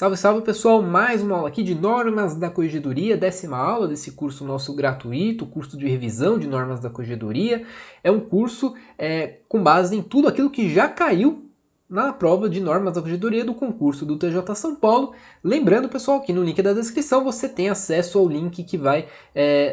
Salve, salve pessoal, mais uma aula aqui de Normas da Corregedoria, 10ª aula desse curso nosso gratuito, curso de revisão de Normas da Corregedoria. É um curso com base em tudo aquilo que já caiu na prova de Normas da Corregedoria do concurso do TJ São Paulo. Lembrando, pessoal, que no link da descrição você tem acesso ao link que vai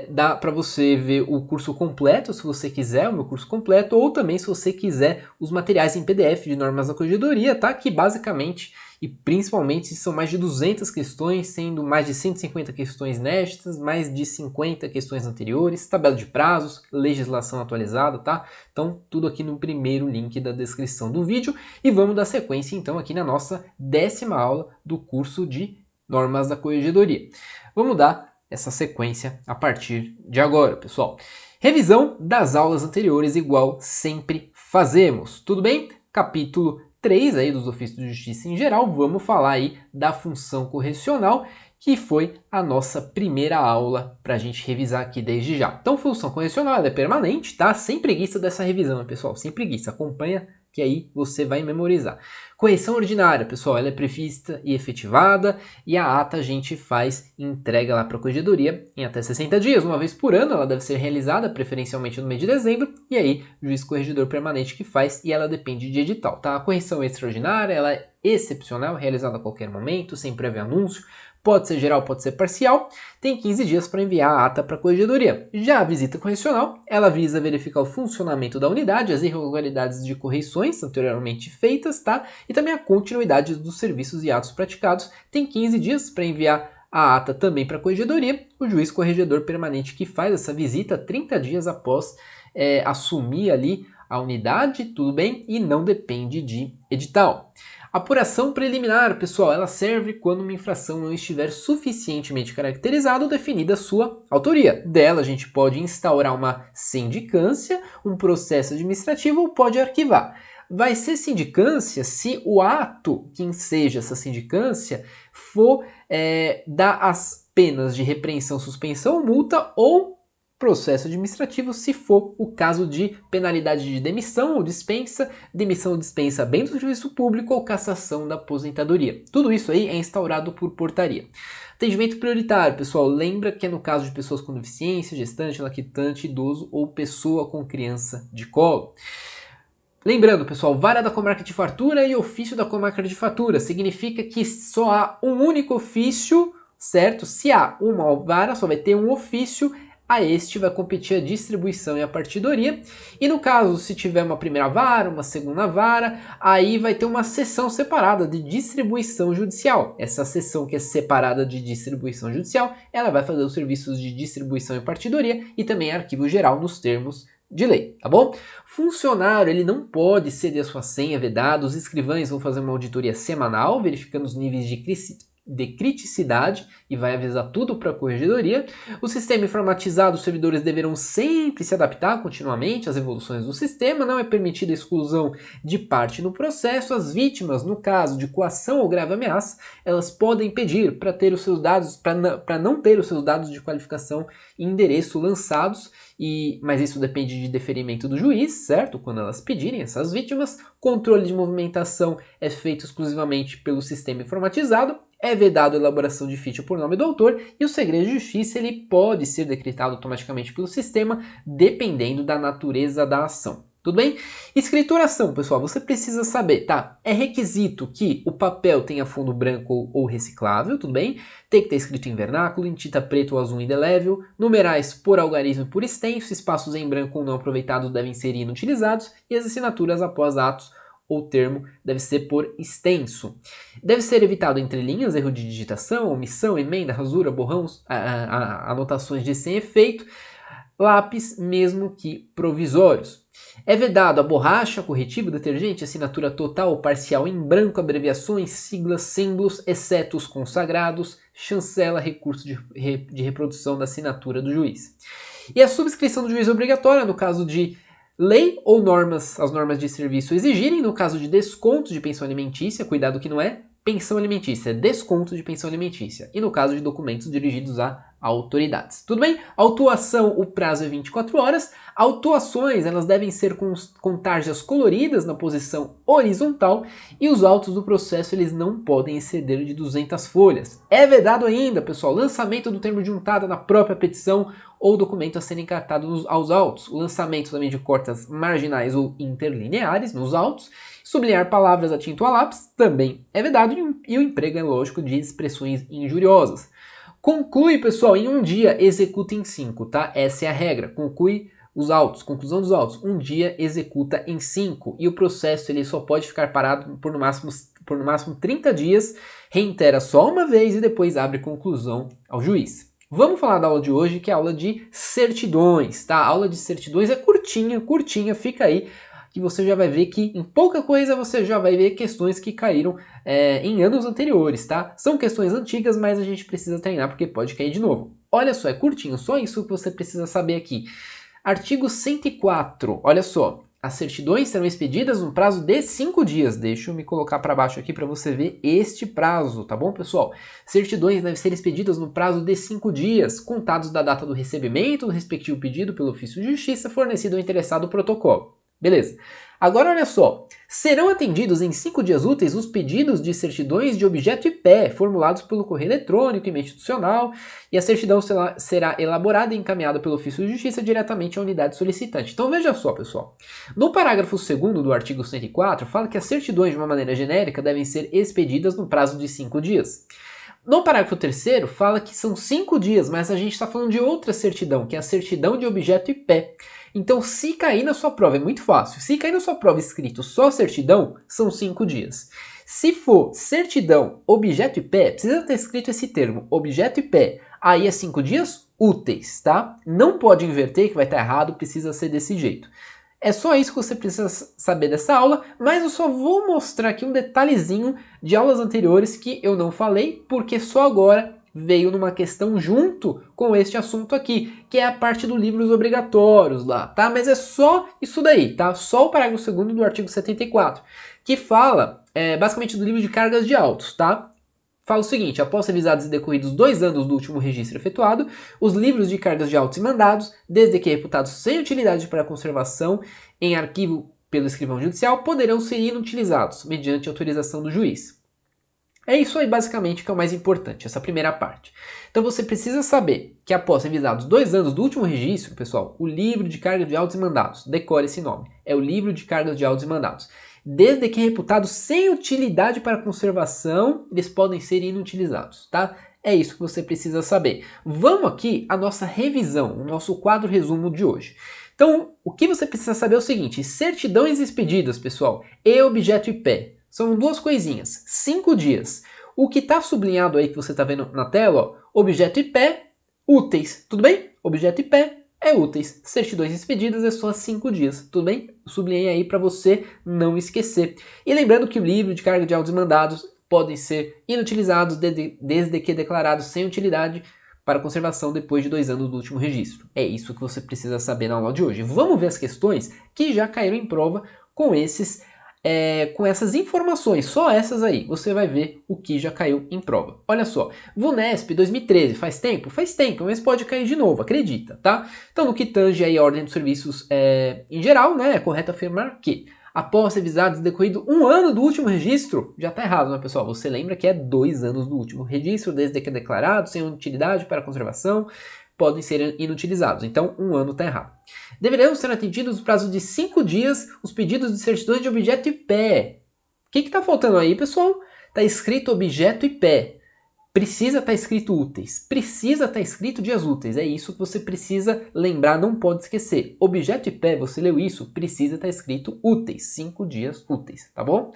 dar para você ver o curso completo, se você quiser, o meu curso completo, ou também se você quiser os materiais em PDF de Normas da Corregedoria, tá? Que basicamente e principalmente são mais de 200 questões, sendo mais de 150 questões inéditas, mais de 50 questões anteriores, tabela de prazos, legislação atualizada, tá? Então, tudo aqui no primeiro link da descrição do vídeo. E vamos dar sequência, então, aqui na nossa 10ª aula do curso de Normas da Corregedoria. Vamos dar essa sequência a partir de agora, pessoal. Revisão das aulas anteriores, igual sempre fazemos. Tudo bem? Capítulo 3 aí dos ofícios de justiça em geral, vamos falar aí da função correcional, que foi a nossa primeira aula para a gente revisar aqui desde já. Então, função correcional ela é permanente, tá? Sem preguiça dessa revisão, pessoal, sem preguiça. Acompanha que aí você vai memorizar. Correção ordinária, pessoal, ela é prevista e efetivada, e a ata a gente faz e entrega lá para a corregedoria em até 60 dias, uma vez por ano. Ela deve ser realizada, preferencialmente no mês de dezembro, e aí o juiz corregedor permanente que faz, e ela depende de edital, tá? A correção extraordinária, ela é excepcional, realizada a qualquer momento, sem prévio anúncio, pode ser geral, pode ser parcial, tem 15 dias para enviar a ata para a corregedoria. Já a visita correcional, ela visa verificar o funcionamento da unidade, as irregularidades de correções anteriormente feitas, tá? E também a continuidade dos serviços e atos praticados. Tem 15 dias para enviar a ata também para a corregedoria. O juiz corregedor permanente que faz essa visita 30 dias após assumir ali a unidade, tudo bem? E não depende de edital. Apuração preliminar, pessoal, ela serve quando uma infração não estiver suficientemente caracterizada ou definida a sua autoria. Dela a gente pode instaurar uma sindicância, um processo administrativo ou pode arquivar. Vai ser sindicância se o ato que enseja essa sindicância for dar as penas de repreensão, suspensão, multa ou processo administrativo se for o caso de penalidade de demissão ou dispensa bem do serviço público ou cassação da aposentadoria. Tudo isso aí é instaurado por portaria. Atendimento prioritário, pessoal, lembra que é no caso de pessoas com deficiência, gestante, lactante, idoso ou pessoa com criança de colo. Lembrando, pessoal, vara da comarca de fartura e ofício da comarca de fartura. Significa que só há um único ofício, certo? Se há uma vara, só vai ter um ofício. A este vai competir a distribuição e a partidoria. E no caso, se tiver uma primeira vara, uma segunda vara, aí vai ter uma seção separada de distribuição judicial. Essa seção que é separada de distribuição judicial, ela vai fazer os serviços de distribuição e partidoria e também arquivo geral nos termos de lei, tá bom? Funcionário, ele não pode ceder a sua senha vedada. Os escrivães vão fazer uma auditoria semanal, verificando os níveis de criticidade e vai avisar tudo para a corregedoria. O sistema informatizado, os servidores deverão sempre se adaptar continuamente às evoluções do sistema. Não é permitida a exclusão de parte no processo. As vítimas, no caso de coação ou grave ameaça, elas podem pedir para ter os seus dados, para não ter os seus dados de qualificação e endereço lançados. Mas isso depende de deferimento do juiz, certo? Quando elas pedirem, essas vítimas. Controle de movimentação é feito exclusivamente pelo sistema informatizado. É vedado a elaboração de ficha por nome do autor e o segredo de justiça ele pode ser decretado automaticamente pelo sistema, dependendo da natureza da ação. Tudo bem? Escrituração, pessoal, você precisa saber, tá? É requisito que o papel tenha fundo branco ou reciclável, tudo bem? Tem que ter escrito em vernáculo, em tinta preta ou azul indelével, numerais por algarismo e por extenso, espaços em branco ou não aproveitados devem ser inutilizados e as assinaturas após atos ou termo deve ser por extenso. Deve ser evitado entre linhas, erro de digitação, omissão, emenda, rasura, borrão, anotações de sem efeito, lápis mesmo que provisórios. É vedado a borracha, corretivo, detergente, assinatura total ou parcial em branco, abreviações, siglas, símbolos, exceto os consagrados, chancela, recurso de reprodução da assinatura do juiz. E a subscrição do juiz é obrigatória no caso de lei ou normas, as normas de serviço exigirem, no caso de descontos de pensão alimentícia, cuidado que não é pensão alimentícia, desconto de pensão alimentícia. E no caso de documentos dirigidos a autoridades. Tudo bem? Autuação, o prazo é 24 horas. Autuações, elas devem ser com tarjas coloridas na posição horizontal e os autos do processo eles não podem exceder de 200 folhas. É vedado ainda, pessoal, lançamento do termo de juntada na própria petição ou documento a ser encartado aos autos. O lançamento também de cotas marginais ou interlineares nos autos. Sublinhar palavras a tinta ou a lápis também é vedado e o emprego é lógico de expressões injuriosas. Conclui, pessoal, em 1 dia, executa em 5, tá? Essa é a regra. Conclui os autos, conclusão dos autos. 1 dia, executa em 5. E o processo ele só pode ficar parado por no máximo 30 dias, reitera só uma vez e depois abre conclusão ao juiz. Vamos falar da aula de hoje, que é a aula de certidões, tá? A aula de certidões é curtinha, fica aí. Que você já vai ver que em pouca coisa você já vai ver questões que caíram em anos anteriores, tá? São questões antigas, mas a gente precisa treinar porque pode cair de novo. Olha só, é curtinho, só isso que você precisa saber aqui. Artigo 104, olha só. As certidões serão expedidas no prazo de 5 dias. Deixa eu me colocar para baixo aqui para você ver este prazo, tá bom, pessoal? Certidões devem ser expedidas no prazo de 5 dias, contados da data do recebimento do respectivo pedido pelo ofício de justiça fornecido ao interessado o protocolo. Beleza. Agora olha só, serão atendidos em 5 dias úteis os pedidos de certidões de objeto e pé formulados pelo correio eletrônico e meio institucional e a certidão será elaborada e encaminhada pelo ofício de justiça diretamente à unidade solicitante. Então veja só, pessoal, no parágrafo 2º do artigo 104 fala que as certidões de uma maneira genérica devem ser expedidas no prazo de 5 dias. No parágrafo 3º fala que são 5 dias, mas a gente está falando de outra certidão, que é a certidão de objeto e pé. Então, se cair na sua prova, é muito fácil. Se cair na sua prova escrito só certidão, são 5 dias. Se for certidão, objeto e pé, precisa ter escrito esse termo, objeto e pé. Aí é 5 dias úteis, tá? Não pode inverter, que vai estar errado, precisa ser desse jeito. É só isso que você precisa saber dessa aula, mas eu só vou mostrar aqui um detalhezinho de aulas anteriores que eu não falei, porque só agora veio numa questão junto com este assunto aqui, que é a parte dos livros obrigatórios lá, tá? Mas é só isso daí, tá? Só o parágrafo 2º do artigo 74, que fala basicamente do livro de cargas de autos, tá? Fala o seguinte, após revisados e decorridos 2 anos do último registro efetuado, os livros de cargas de autos e mandados, desde que reputados sem utilidade para conservação em arquivo pelo escrivão judicial, poderão ser inutilizados, mediante autorização do juiz. É isso aí basicamente que é o mais importante, essa primeira parte. Então você precisa saber que após revisados 2 anos do último registro, pessoal, o livro de cargas de autos e mandados, decore esse nome, é o livro de cargas de autos e mandados. Desde que reputados sem utilidade para conservação, eles podem ser inutilizados, tá? É isso que você precisa saber. Vamos aqui à nossa revisão, o nosso quadro resumo de hoje. Então, o que você precisa saber é o seguinte, certidões expedidas, pessoal, e objeto e pé. São 2 coisinhas, 5 dias. O que está sublinhado aí que você está vendo na tela, ó, objeto e pé, úteis, tudo bem? Objeto e pé é úteis. Certidões expedidas é só 5 dias, tudo bem? Sublinhei aí para você não esquecer. E lembrando que o livro de carga de autos e mandados podem ser inutilizados desde que declarados sem utilidade para conservação depois de 2 anos do último registro. É isso que você precisa saber na aula de hoje. Vamos ver as questões que já caíram em prova com essas informações, só essas aí, você vai ver o que já caiu em prova. Olha só, VUNESP 2013, faz tempo? Faz tempo, mas pode cair de novo, acredita, tá? Então, no que tange aí a ordem dos serviços em geral, né, é correto afirmar que, após revisados e decorrido 1 ano do último registro, já tá errado, né, pessoal? Você lembra que é 2 anos do último registro, desde que é declarado, sem utilidade para conservação, podem ser inutilizados. Então, 1 ano está errado. Deverão ser atendidos no prazo de 5 dias os pedidos de certidões de objeto e pé. O que está faltando aí, pessoal? Está escrito objeto e pé. Precisa estar escrito úteis. Precisa estar escrito dias úteis. É isso que você precisa lembrar, não pode esquecer. Objeto e pé, você leu isso? Precisa estar escrito úteis. 5 dias úteis, tá bom?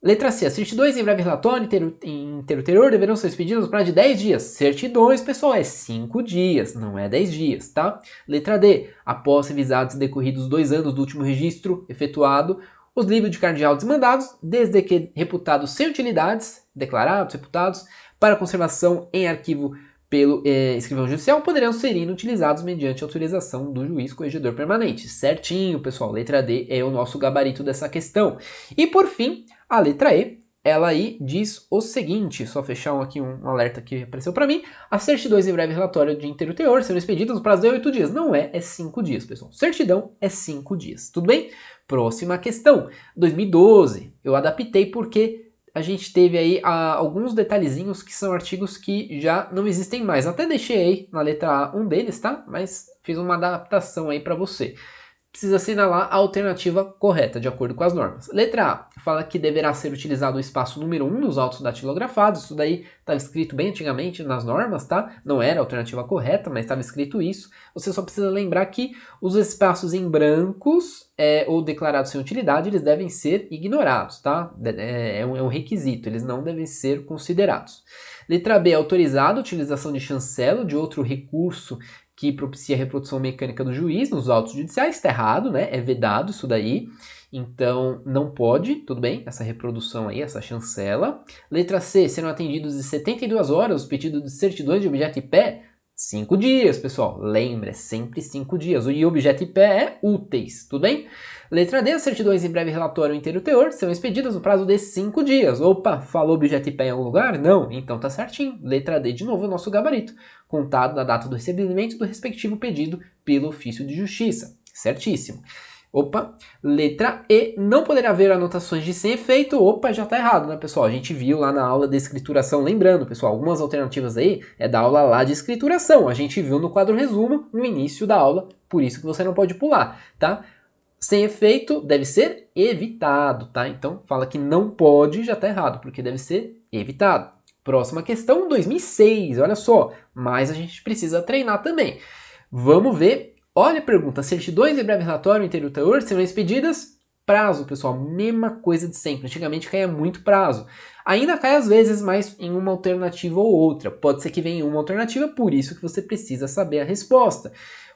Letra C. As certidões em breve relatório interulterior deverão ser expedidas no prazo de 10 dias. Certidões, pessoal, é 5 dias, não é 10 dias, tá? Letra D. Após revisados e decorridos 2 anos do último registro efetuado, os livros de carga de autos e mandados, desde que reputados sem utilidades, declarados, reputados, para conservação em arquivo pelo escrivão judicial, poderão ser inutilizados mediante autorização do juiz corregedor permanente. Certinho, pessoal. Letra D é o nosso gabarito dessa questão. E por fim, a letra E ela aí diz o seguinte, só fechar aqui um alerta que apareceu para mim, as certidões em breve relatório de inteiro teor serão expedidas no prazo de 8 dias. Não é 5 dias, pessoal. Certidão é 5 dias, tudo bem? Próxima questão, 2012, eu adaptei porque a gente teve aí alguns detalhezinhos que são artigos que já não existem mais. Até deixei aí na letra A um deles, tá? Mas fiz uma adaptação aí para você. Precisa assinalar a alternativa correta, de acordo com as normas. Letra A, fala que deverá ser utilizado o espaço número 1 nos autos datilografados. Isso daí estava escrito bem antigamente nas normas, tá? Não era a alternativa correta, mas estava escrito isso. Você só precisa lembrar que os espaços em brancos ou declarados sem utilidade, eles devem ser ignorados, tá? É um requisito, eles não devem ser considerados. Letra B, autorizado a utilização de chancela ou de outro recurso que propicia a reprodução mecânica do juiz nos autos judiciais, está errado, né? É vedado isso daí. Então, não pode, tudo bem, essa reprodução aí, essa chancela. Letra C, serão atendidos em 72 horas os pedidos de certidões de objeto e pé? 5 dias, pessoal. Lembra, é sempre 5 dias. E objeto e pé é úteis, tudo bem? Letra D, as certidões em breve relatório inteiro teor serão expedidas no prazo de 5 dias. Opa, falou objeto e pé em algum lugar? Não, então tá certinho. Letra D, de novo, o nosso gabarito. Contado na data do recebimento do respectivo pedido pelo ofício de justiça. Certíssimo. Opa, letra E, não poderá haver anotações de sem efeito. Opa, já tá errado, né, pessoal? A gente viu lá na aula de escrituração, lembrando, pessoal, algumas alternativas aí é da aula lá de escrituração. A gente viu no quadro resumo, no início da aula, por isso que você não pode pular, tá? Sem efeito deve ser evitado, tá? Então, fala que não pode, já tá errado, porque deve ser evitado. Próxima questão, 2006, olha só, mas a gente precisa treinar também. Vamos ver. Olha a pergunta, certidões em breve relatório inteiro teor serão expedidas? Prazo, pessoal, mesma coisa de sempre. Antigamente caía muito prazo. Ainda cai às vezes, mas em uma alternativa ou outra. Pode ser que venha em uma alternativa, por isso que você precisa saber a resposta.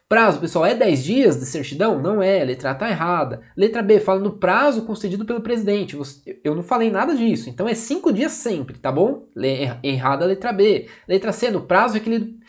Prazo, pessoal, é 10 dias de certidão? Não é, a letra A está errada. Letra B, fala no prazo concedido pelo presidente. Eu não falei nada disso, então é 5 dias sempre, tá bom? Errada a letra B. Letra C, no prazo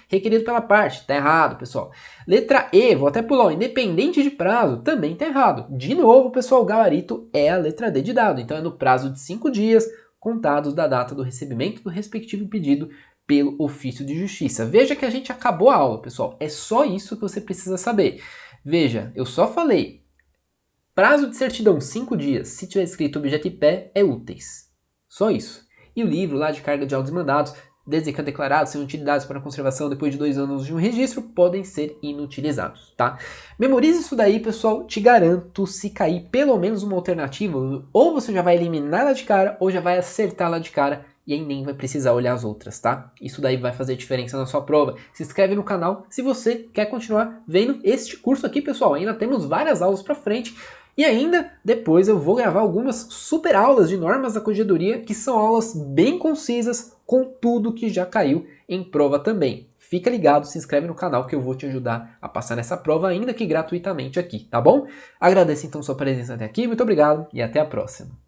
requerido pela parte. Tá errado, pessoal. Letra E, vou até pular, independente de prazo, também tá errado. De novo, pessoal, o gabarito é a letra D de dado. Então é no prazo de 5 dias, contados da data do recebimento do respectivo pedido pelo ofício de justiça. Veja que a gente acabou a aula, pessoal. É só isso que você precisa saber. Veja, eu só falei. Prazo de certidão, 5 dias. Se tiver escrito objeto e pé, é úteis. Só isso. E o livro lá de carga de autos e mandados, desde que declarados sem utilidades para conservação depois de 2 anos de um registro, podem ser inutilizados, tá? Memorize isso daí, pessoal. Te garanto, se cair pelo menos uma alternativa, ou você já vai eliminar ela de cara, ou já vai acertar ela de cara, e aí nem vai precisar olhar as outras, tá? Isso daí vai fazer diferença na sua prova. Se inscreve no canal se você quer continuar vendo este curso aqui, pessoal. Ainda temos várias aulas pra frente. E ainda, depois eu vou gravar algumas super aulas de normas da corregedoria, que são aulas bem concisas, com tudo que já caiu em prova também. Fica ligado, se inscreve no canal que eu vou te ajudar a passar nessa prova, ainda que gratuitamente aqui, tá bom? Agradeço então sua presença até aqui, muito obrigado e até a próxima.